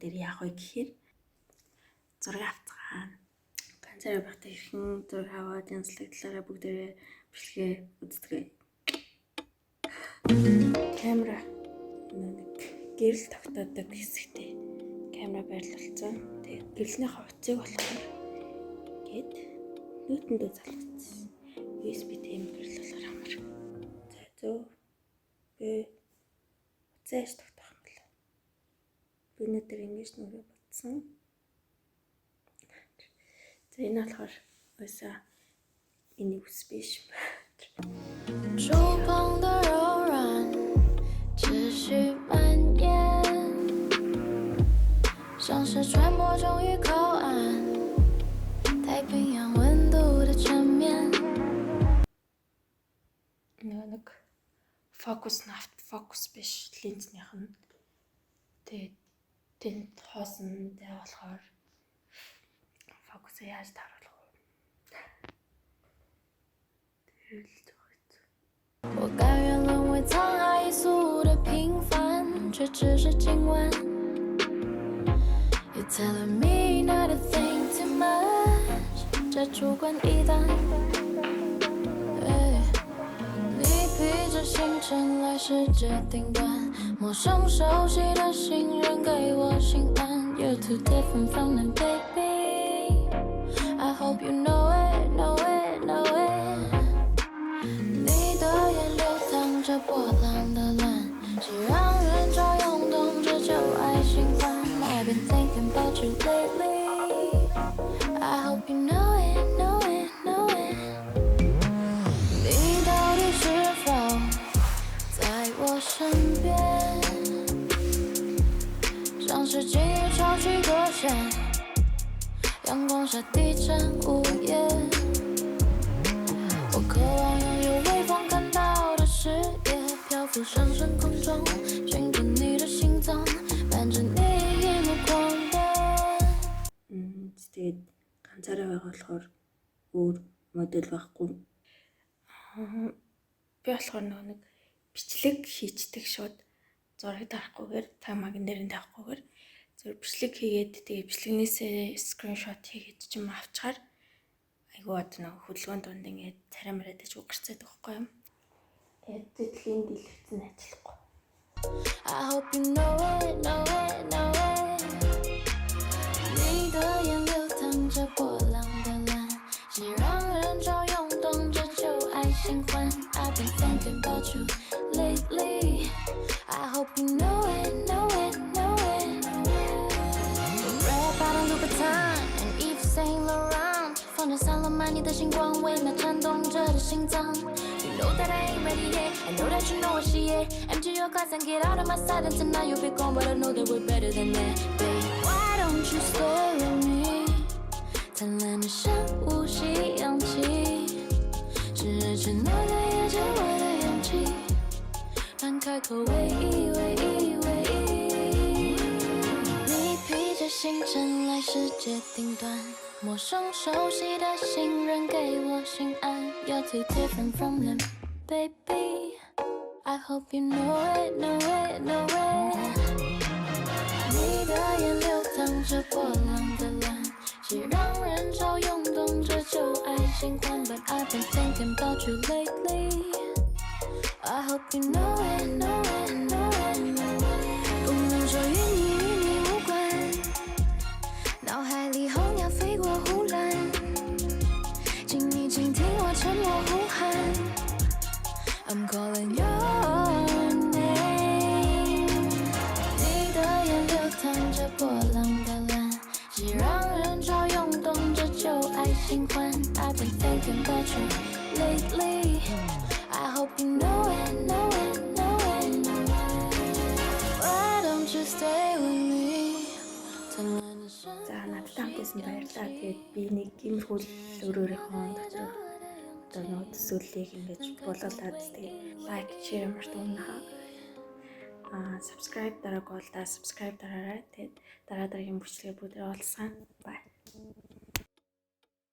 дээр яах вэ гэхээр зураг авцгаана. Ганцаараа байхдаа хэрхэн зураг аваад янзлагдлагаараа бүгдээрээ бичлэгээ үздэг. Камера нэг гэрэл тогтоодог хэсэгтээ камера байрлуулсан. Тэгээд гэрэлний хувцсыг болохоор гээд нүүтэндээ залгацсан. USB тийм гэрэл болохоор амар. За зөө. Зэш тогтоох юм байна. Би өнөөдөр ингэж нүрээ бодсон. За энэ болохоор өсөө миний ус биш. 触碰的柔软持续蔓延，像是传播终于靠岸，太平洋温度的缠绵。 нэг фокус нафт фокус биш линзнийх нь тэгээд тэнд хоосондээ болохоор фокусыг яаж тааруулах вэ? 我甘愿沦为沧海一粟的平凡，却只是今晚。You're telling me not to think too much， 这主观臆断。你披着星辰来世界顶端，陌生熟悉的信任给我心安。You're too different from them, baby. I hope you know it, know it, know it. 你的眼流淌着波浪的蓝，是让人潮涌动着旧爱循环。I've been thinking about you lately. I hope you know it, know it, know it. 你到底是否在我身边？像是今日潮起搁浅，阳光下低沉无言。我渴望拥有微风看到的视野，漂浮上升空中，寻着你的心脏，伴着你一路狂奔。Тэгээд ганцаараа байгаа болохоор өөр модель байхгүй. Би болохоор нэг бичлэг хийчдэг шууд зураг дарахгүйгээр та магийн дээр нь тавихгүйгээр зөв бичлэг хийгээд тэгээ бичлэгнээсээ скриншот хийгээд ч юм авчаар айгуу од нэг хөдөлгөөнд донд ингээд царай мараад ич угарцаад байхгүй юм. Тэгээд дэлхийн дэлгэцэн ажиллахгүй. I hope you know it, know it, know it. 你的眼流淌着波浪的蓝，是让人潮涌动着旧爱循环。I've been thinking about you lately. I hope you know it, know it, know it. Red bottom Louboutin and Yves Saint Laurent， 放着散落满你的星光，微妙颤动着的心脏。You know that I ain't ready yet. I know that you know what she is. Empty your glass and get out of my sight. And tonight you'll be gone, but I know that we're better than that, babe. Why don't you stay with me？ 灿烂的像呼吸氧气，是日承诺的也是我的勇气，敢开口唯一唯一唯一。你披着星辰来世界顶端，陌生熟悉的信任给我心安。You're too different from them, baby. I hope you know it, know it, know it. 你的眼流淌着波浪的蓝，是让人潮涌动着旧爱循环。But I've been thinking about you lately. I hope you know it, know it, know it. 不能说与你无关，脑海里候鸟飞过护栏，请你倾听我沉默呼喊。I'm calling your name。 你的眼流淌着波浪的蓝，是让人潮涌动着旧爱循环。I've been thinking about you lately. I hope you know it, know it, know it. Why don't you stay with me? За надтай хамтсан баярлалаа. Тэгээд би нэг иймэрхүү өөрөөрийнхөө дотор одоо нэг төсөөллийг ингэж болоолаад тэгээд лайк, share мартаонаа. Subscribe дараагүй бол subscribe дараарай. Тэгээд дараагийн бүчлэгээ бүгд олсгоо. Bye.